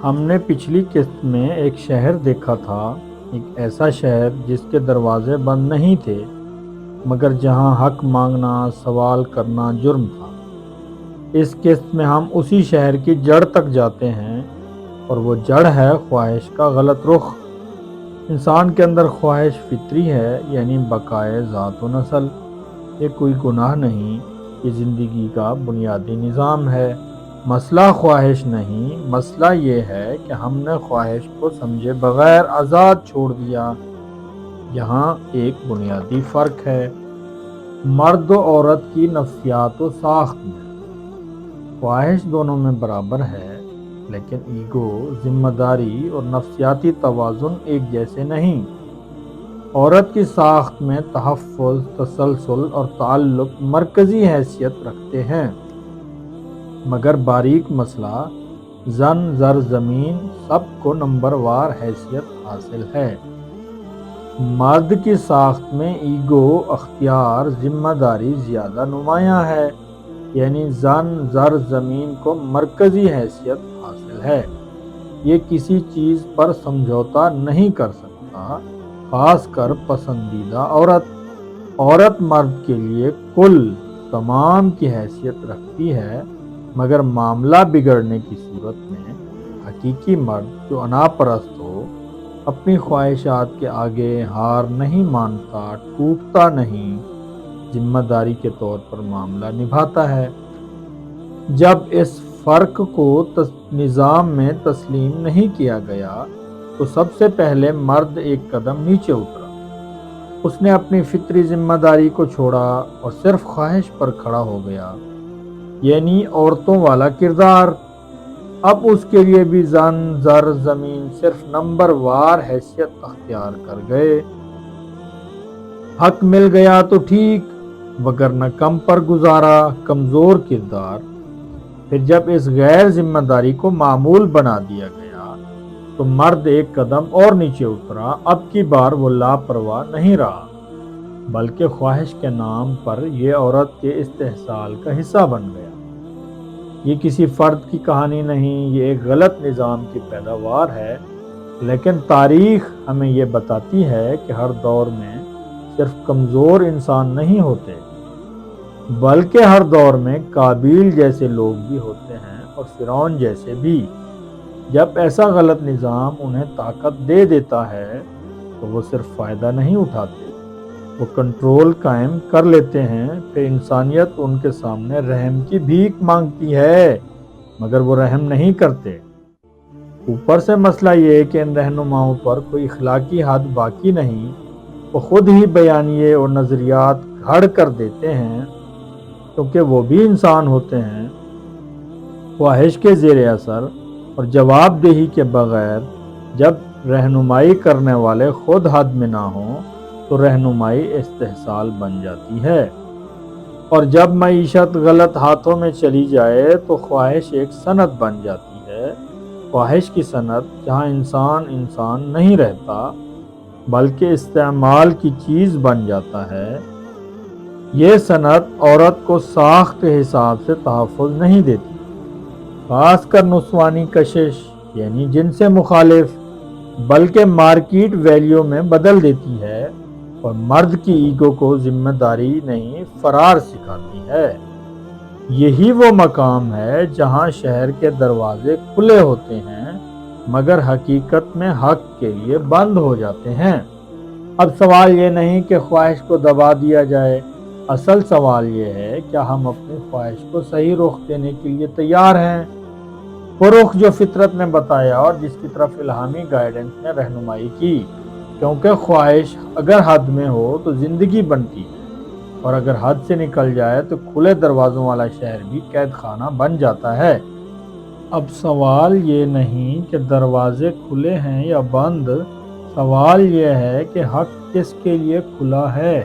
ہم نے پچھلی قسط میں ایک شہر دیکھا تھا، ایک ایسا شہر جس کے دروازے بند نہیں تھے، مگر جہاں حق مانگنا، سوال کرنا جرم تھا۔ اس قسط میں ہم اسی شہر کی جڑ تک جاتے ہیں، اور وہ جڑ ہے خواہش کا غلط رخ۔ انسان کے اندر خواہش فطری ہے، یعنی بقائے ذات و نسل۔ یہ کوئی گناہ نہیں، یہ زندگی کا بنیادی نظام ہے۔ مسئلہ خواہش نہیں، مسئلہ یہ ہے کہ ہم نے خواہش کو سمجھے بغیر آزاد چھوڑ دیا۔ یہاں ایک بنیادی فرق ہے مرد و عورت کی نفسیات و ساخت میں۔ خواہش دونوں میں برابر ہے، لیکن ایگو، ذمہ داری اور نفسیاتی توازن ایک جیسے نہیں۔ عورت کی ساخت میں تحفظ، تسلسل اور تعلق مرکزی حیثیت رکھتے ہیں، مگر باریک مسئلہ زن، زر، زمین سب کو نمبر وار حیثیت حاصل ہے۔ مرد کی ساخت میں ایگو، اختیار، ذمہ داری زیادہ نمایاں ہے، یعنی زن، زر، زمین کو مرکزی حیثیت حاصل ہے۔ یہ کسی چیز پر سمجھوتا نہیں کر سکتا، خاص کر پسندیدہ عورت۔ عورت مرد کے لیے کل، تمام کی حیثیت رکھتی ہے، مگر معاملہ بگڑنے کی صورت میں حقیقی مرد جو انا پرست ہو، اپنی خواہشات کے آگے ہار نہیں مانتا، ٹوٹتا نہیں، ذمہ داری کے طور پر معاملہ نبھاتا ہے۔ جب اس فرق کو نظام میں تسلیم نہیں کیا گیا تو سب سے پہلے مرد ایک قدم نیچے اترا۔ اس نے اپنی فطری ذمہ داری کو چھوڑا اور صرف خواہش پر کھڑا ہو گیا، یعنی عورتوں والا کردار۔ اب اس کے لیے بھی زن، زر، زمین صرف نمبر وار حیثیت اختیار کر گئے۔ حق مل گیا تو ٹھیک، وگرنہ کم پر گزارا، کمزور کردار۔ پھر جب اس غیر ذمہ داری کو معمول بنا دیا گیا تو مرد ایک قدم اور نیچے اترا۔ اب کی بار وہ لاپرواہ نہیں رہا، بلکہ خواہش کے نام پر یہ عورت کے استحصال کا حصہ بن گیا۔ یہ کسی فرد کی کہانی نہیں، یہ ایک غلط نظام کی پیداوار ہے، لیکن تاریخ ہمیں یہ بتاتی ہے کہ ہر دور میں صرف کمزور انسان نہیں ہوتے، بلکہ ہر دور میں قابیل جیسے لوگ بھی ہوتے ہیں، اور فرعون جیسے بھی۔ جب ایسا غلط نظام انہیں طاقت دے دیتا ہے تو وہ صرف فائدہ نہیں اٹھاتے، وہ کنٹرول قائم کر لیتے ہیں۔ پھر انسانیت ان کے سامنے رحم کی بھیک مانگتی ہے، مگر وہ رحم نہیں کرتے۔ اوپر سے مسئلہ یہ ہے کہ ان رہنماؤں پر کوئی اخلاقی حد باقی نہیں، وہ خود ہی بیانیے اور نظریات گھڑ کر دیتے ہیں، کیونکہ وہ بھی انسان ہوتے ہیں۔ خواہش کے زیر اثر اور جواب دہی کے بغیر جب رہنمائی کرنے والے خود حد میں نہ ہوں تو رہنمائی استحصال بن جاتی ہے، اور جب معیشت غلط ہاتھوں میں چلی جائے تو خواہش ایک صنعت بن جاتی ہے۔ خواہش کی صنعت جہاں انسان انسان نہیں رہتا بلکہ استعمال کی چیز بن جاتا ہے۔ یہ صنعت عورت کو ساخت کے حساب سے تحفظ نہیں دیتی، خاص کر نسوانی کشش، یعنی جن سے مخالف، بلکہ مارکیٹ ویلیو میں بدل دیتی ہے، اور مرد کی ایگو کو ذمہ داری نہیں، فرار سکھاتی ہے۔ یہی وہ مقام ہے جہاں شہر کے دروازے کھلے ہوتے ہیں، مگر حقیقت میں حق کے لیے بند ہو جاتے ہیں۔ اب سوال یہ نہیں کہ خواہش کو دبا دیا جائے، اصل سوال یہ ہے کیا ہم اپنی خواہش کو صحیح رخ دینے کے لیے تیار ہیں؟ وہ رخ جو فطرت نے بتایا اور جس کی طرف الہامی گائیڈنس نے رہنمائی کی، کیونکہ خواہش اگر حد میں ہو تو زندگی بنتی ہے، اور اگر حد سے نکل جائے تو کھلے دروازوں والا شہر بھی قید خانہ بن جاتا ہے۔ اب سوال یہ نہیں کہ دروازے کھلے ہیں یا بند، سوال یہ ہے کہ حق کس کے لیے کھلا ہے۔